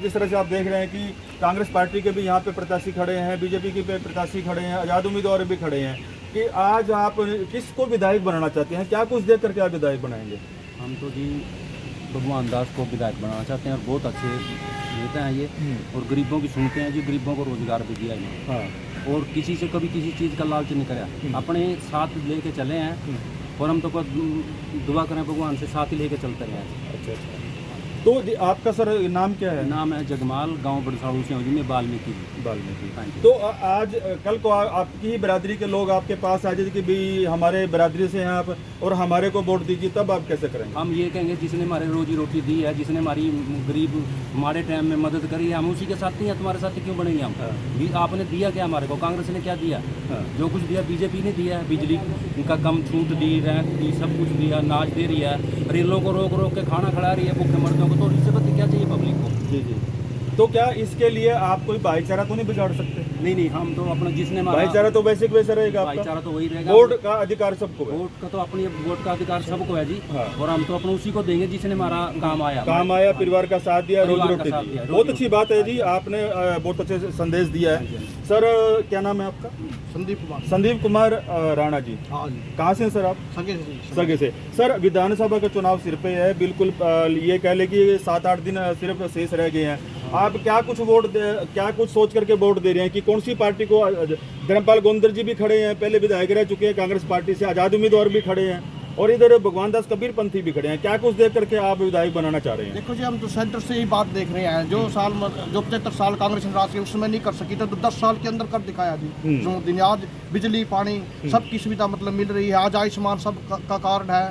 जिस तरह से आप देख रहे हैं कि कांग्रेस पार्टी के भी यहाँ पे प्रत्याशी खड़े हैं, बीजेपी के पे प्रत्याशी खड़े हैं, आज़ाद उम्मीदवार भी खड़े हैं, कि आज आप किसको विधायक बनाना चाहते हैं? क्या कुछ देख करके आप विधायक बनाएंगे? हम तो जी भगवान दास को विधायक बनाना चाहते हैं और बहुत अच्छे नेता हैं ये, और गरीबों की सुनते हैं जी, गरीबों को रोजगार भी दिया इन्होंने, हाँ, और किसी से कभी किसी चीज़ का लालच नहीं कराया, अपने साथ लेके चले हैं, और हम तो दुआ करें भगवान से साथ ही लेके चलते रहे हैं। अच्छा अच्छा। तो आपका सर नाम क्या है? नाम है जगमाल, गांव बड़साड़ू से में वाल्मीकि। हाँ जी। तो आज कल को आपकी ही बिरादरी के लोग आपके पास आ जाए कि भी हमारे बिरादरी से हैं आप और हमारे को वोट दीजिए, तब आप कैसे करेंगे? हम ये कहेंगे जिसने हमारे रोजी रोटी दी है, जिसने हमारी गरीब हमारे टाइम में मदद करी है, हम उसी के साथ ही हैं, तुम्हारे साथ क्यों बनेंगे हम? भी आपने दिया क्या हमारे को? कांग्रेस ने क्या दिया? जो कुछ दिया बीजेपी ने दिया है, बिजली का कम छूट दी, रैंक दी, सब कुछ दिया, नाच दे रही है, रेलों को रोक रोक के खाना खिला रही है भूखे मर्दों को, तो इससे बदले क्या चाहिए पब्लिक को? जी जी। तो क्या इसके लिए आप कोई भाईचारा तो नहीं बिगाड़ सकते? नहीं, हम तो अपना जिसने भाईचारा तो वैसे वैसे रहेगा आपका? भाईचारा तो वही रहेगा। वोट का अधिकार सबको है। वोट का तो अपनी वोट का अधिकार सबको है जी, हाँ। और हम तो अपना उसी को देंगे जिसने हमारा काम आया, परिवार का साथ दिया, रोजी रोटी साथ दी। दिया, बहुत अच्छी बात है जी, आपने बहुत अच्छे से संदेश दिया है। सर क्या नाम है आपका? संदीप कुमार राणा जी। हाँ जी। कहाँ से हैं सर आप? सगे से। सर विधानसभा का चुनाव सिर पे है, बिल्कुल ये कह ले कि 7-8 दिन सिर्फ शेष रह गए हैं। आप क्या कुछ सोच करके वोट दे रहे हैं कि कौन सी पार्टी को? धर्मपाल गोंदर जी भी खड़े हैं, पहले विधायक रह चुके हैं कांग्रेस पार्टी से, आज़ाद उम्मीदवार भी खड़े हैं, और इधर भगवान दास कबीर पंथी भी खड़े हैं। क्या कुछ देख करके आप विधायक बनाना चाह रहे हैं? देखो जी, हम तो सेंटर से ही बात देख रहे हैं। जो 75 साल कांग्रेस राज की उसमें नहीं कर सकी तो 10 साल के अंदर कर दिखाया जी। जो दिन आज बिजली पानी सबकी सुविधा मतलब मिल रही है, आज आयुष्मान सब का कार्ड है,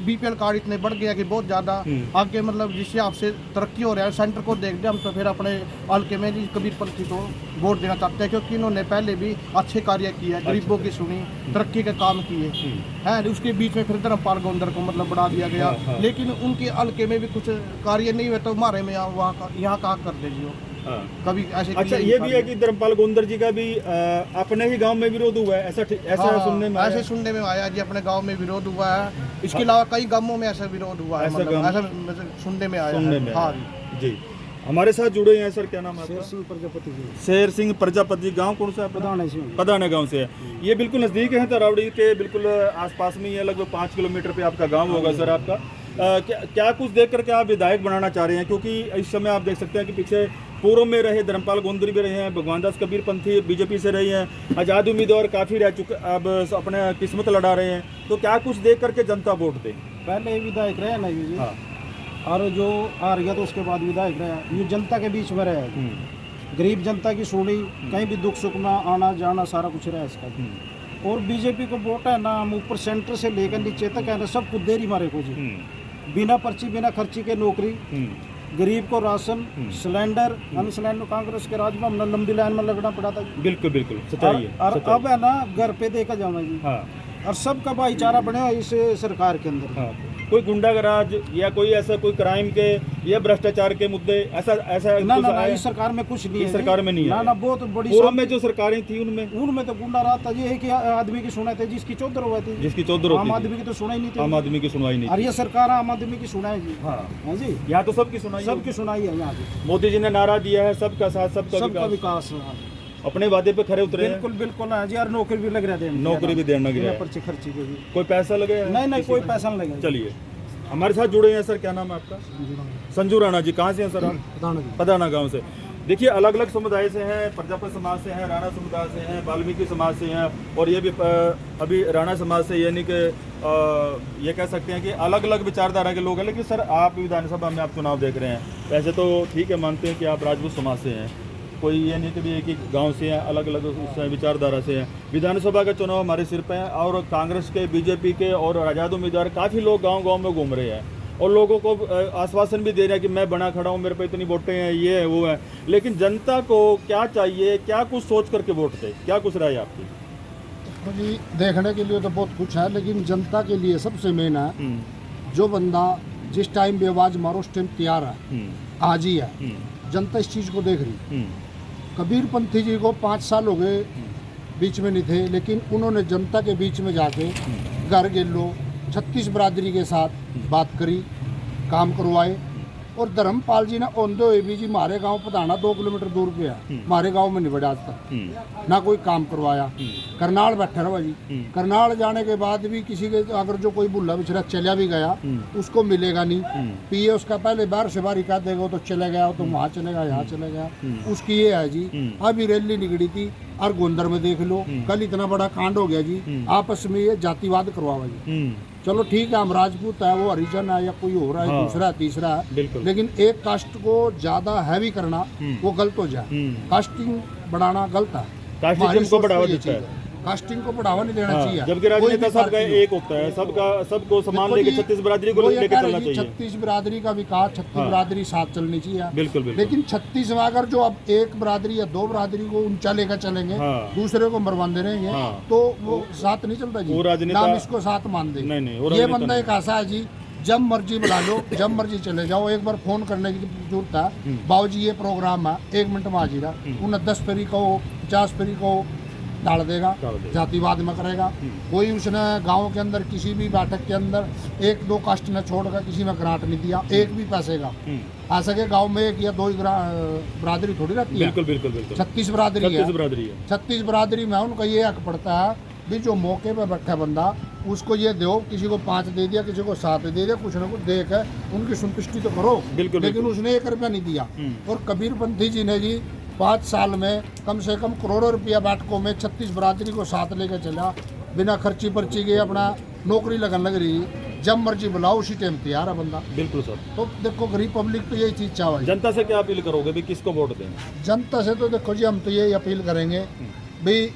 बीपीएल कार्ड इतने बढ़ गया कि बहुत ज्यादा आगे मतलब जिससे आपसे तरक्की हो रहा है। सेंटर को देखते हम तो फिर अपने हल्के में जी कबीर पंथी को वोट देना चाहते हैं, क्योंकि इन्होंने पहले भी अच्छे कार्य किए, गरीबों की सुनी, तरक्की के काम किए हैं। उसके बीच में फिर धर्मपाल गोंदर को मतलब बढ़ा दिया गया, लेकिन उनके हल्के में भी कुछ कार्य नहीं हुए, तो हमारे में यहाँ कहाँ कर दे जी कभी ऐसे। अच्छा, ये भी है कि धर्मपाल गोंदर जी का भी अपने ही गांव में विरोध हुआ है, ऐसा सुनने में आया जी, अपने गांव में विरोध हुआ है। इसके अलावा कई गांवों में ऐसा विरोध हुआ है, ऐसा सुनने में आया। हाँ जी। हमारे साथ जुड़े हैं सर, क्या नाम है आपका? शेर सिंह प्रजापति। गांव कौन सा है? पदाना गांव से है। ये बिल्कुल नज़दीक है तरावड़ी के, बिल्कुल आसपास में ही है, लगभग 5 किलोमीटर पे आपका गांव होगा सर आपका। क्या कुछ देख करके आप विधायक बनाना चाह रहे हैं? क्योंकि इस समय आप देख सकते हैं कि पीछे पूर्व में रहे धर्मपाल गोंदर भी रहे हैं, भगवान दास कबीर पंथी बीजेपी से रहे हैं, आज़ाद उम्मीदवार काफ़ी रह चुके, अब अपने किस्मत लड़ा रहे हैं। तो क्या कुछ देख करके जनता वोट दे? पहले विधायक रहे ना जी, और जो आ गया तो उसके बाद विधायक रहे, ये जनता के बीच में रहे, गरीब जनता की सुनी, कहीं भी दुख सुख में आना जाना सारा कुछ रहा इसका। और बीजेपी को वोट है ना, हम ऊपर सेंटर से लेकर नीचे तक है ना, सब कुछ दे रही हमारे को जी, बिना पर्ची बिना खर्ची के नौकरी, गरीब को राशन, सिलेंडर। हम सिलेंडर कांग्रेस के राज में हमने लंबी लाइन में लगना पड़ा था। बिल्कुल बिल्कुल सच्चाई है। और अब है ना घर पे देखा जाना जी, और सबका भाईचारा बने इस सरकार के अंदर। कोई गुंडागराज या कोई ऐसा कोई क्राइम के या भ्रष्टाचार के मुद्दे ऐसा ना इस सरकार में कुछ नहीं है। सरकार में नहीं है ना बहुत बड़ी। पूर्व में जो सरकारें थी उनमें तो गुंडा राज था। ये है कि आदमी की सुनाई थी, जिसकी चौधर हुआ थी, आम आदमी की तो सुनाई नहीं थी। आम आदमी की सुनवाई नहीं। और ये सरकार आम आदमी की सुनाई जी। हाँ जी, यहाँ तो सबकी सुनाई है यहाँ पे। मोदी जी ने नारा दिया है सबका साथ सबका विकास। अपने वादे पे खरे उतरे। बिल्कुल हाँ जी, यार नौकरी भी लग रहा है, नौकरी भी देना गिरा, पर्ची खर्ची के भी कोई पैसा लगे? नहीं कोई पैसा नहीं लगे। चलिए हमारे साथ जुड़े हैं सर, क्या नाम है आपका? संजू राणा जी। कहाँ से हैं सर आप? पदाना गांव से। देखिए अलग अलग समुदाय से हैं, प्रजापति समाज से हैं, राणा समुदाय से हैं, वाल्मीकि समाज से हैं, और ये भी अभी राणा समाज से, यानी कि ये कह सकते हैं कि अलग अलग विचारधारा के लोग हैं। लेकिन सर आप विधानसभा में आप चुनाव देख रहे हैं, वैसे तो ठीक है, मानते हैं कि आप राजपूत समाज से हैं, कोई ये नहीं कि एक ही गांव से हैं, अलग अलग विचारधारा से हैं। विधानसभा का चुनाव हमारे सिर पे है, और कांग्रेस के, बीजेपी के और आज़ाद उम्मीदवार काफ़ी लोग गांव-गांव में घूम रहे हैं और लोगों को आश्वासन भी दे रहे हैं कि मैं बना खड़ा हूं, मेरे पे इतनी वोटें हैं, ये है वो है। लेकिन जनता को क्या चाहिए, क्या कुछ सोच करके वोट दे? क्या कुछ राय आपकी? तो जी देखने के लिए तो बहुत कुछ है, लेकिन जनता के लिए सबसे मेन है जो बंदा जिस टाइम भी आवाज़ मारो उस टाइम तैयार है, आज ही है। जनता इस चीज़ को देख रही। कबीर पंथी जी को 5 साल हो गए बीच में नहीं थे, लेकिन उन्होंने जनता के बीच में जाके घर गेलो 36 बरादरी के साथ बात करी, काम करवाए, और धर्मपाल जी ने ओंदे हुए भी जी हमारे गांव पधाना 2 किलोमीटर दूर पे है, हमारे गांव में नहीं बढ़ा आज तक, ना कोई काम करवाया। करनाल बैठा रहा जी, करनाल जाने के बाद भी किसी के अगर जो कोई बुल्ला बिछड़ा चला भी गया उसको मिलेगा नहीं। पीए उसका पहले बाहर से बाहर कह देगा तो चले गया, तो वहाँ चलेगा, यहाँ चले गया, उसकी ये है जी। अभी रैली निकली थी और गोंदर में देख लो, कल इतना बड़ा कांड हो गया जी, आपस में ये जातिवाद करवावा जी। चलो ठीक है, हम राजपूत है, वो हरिजन है या कोई हो रहा है, दूसरा तीसरा है, लेकिन एक कास्ट को ज्यादा हैवी करना वो गलत हो जाए। कास्टिंग बढ़ाना गलत है, कास्टिज्म को बढ़ावा देता है, कास्टिंग को बढ़ावा नहीं देना चाहिए। जबकि राजनेता सबका एक होता है, सबको समान लेके 36 बिरादरी को लेके चलना चाहिए। 36 बिरादरी का विकास, 36 बिरादरी साथ चलनी चाहिए, बिल्कुल। लेकिन 36 में अगर जो अब एक बिरादरी या 2 बिरादरी को ऊंचा लेकर चलेंगे, दूसरे को मरवाते रहेंगे, तो वो साथ नहीं चलता जी। नाम इसको साथ मान दे। ये बंदा एक ऐसा है जी, जब मर्जी बुला लो, जब मर्जी चले जाओ, एक बार फोन करने की जरूरत है, बाबूजी ये प्रोग्राम है, 1 मिनट में हाजिर है, उन्हें 10 फेरी कहो, 50 फेरी कहो, डाल देगा, जातिवाद में करेगा। कोई उसने गांव के अंदर किसी भी बैठक के अंदर 1-2 कास्ट ने छोड़कर किसी में ग्रांट नहीं दिया, एक भी पैसे का। ऐसा के गांव में 1 या 2 ही बिरादरी थोड़ी रहती है, बिल्कुल 36 बिरादरी है। 36 बिरादरी में उनका ये हक पड़ता है भी जो मौके पे बैठा बंदा उसको ये दो, किसी को 5 दे दिया, किसी को 7 दे दिया, कुछ ना कुछ दे के उनकी संतुष्टि तो करो। लेकिन उसने 1 रुपया नहीं दिया। और कबीरपंथी जी ने जी 5 साल में कम से कम करोड़ों रुपया बैठकों में 36 बिरादरी को साथ लेकर चला, बिना खर्ची पर्ची के अपना नौकरी लगन लग रही, जब मर्जी बुलाओ उसी टाइम तैयार है बंदा। बिल्कुल सर। तो देखो गरीब पब्लिक तो यही चीज़ चाहे। जनता से क्या अपील करोगे भी, किसको वोट दें? जनता से तो देखो जी हम तो यही अपील करेंगे भाई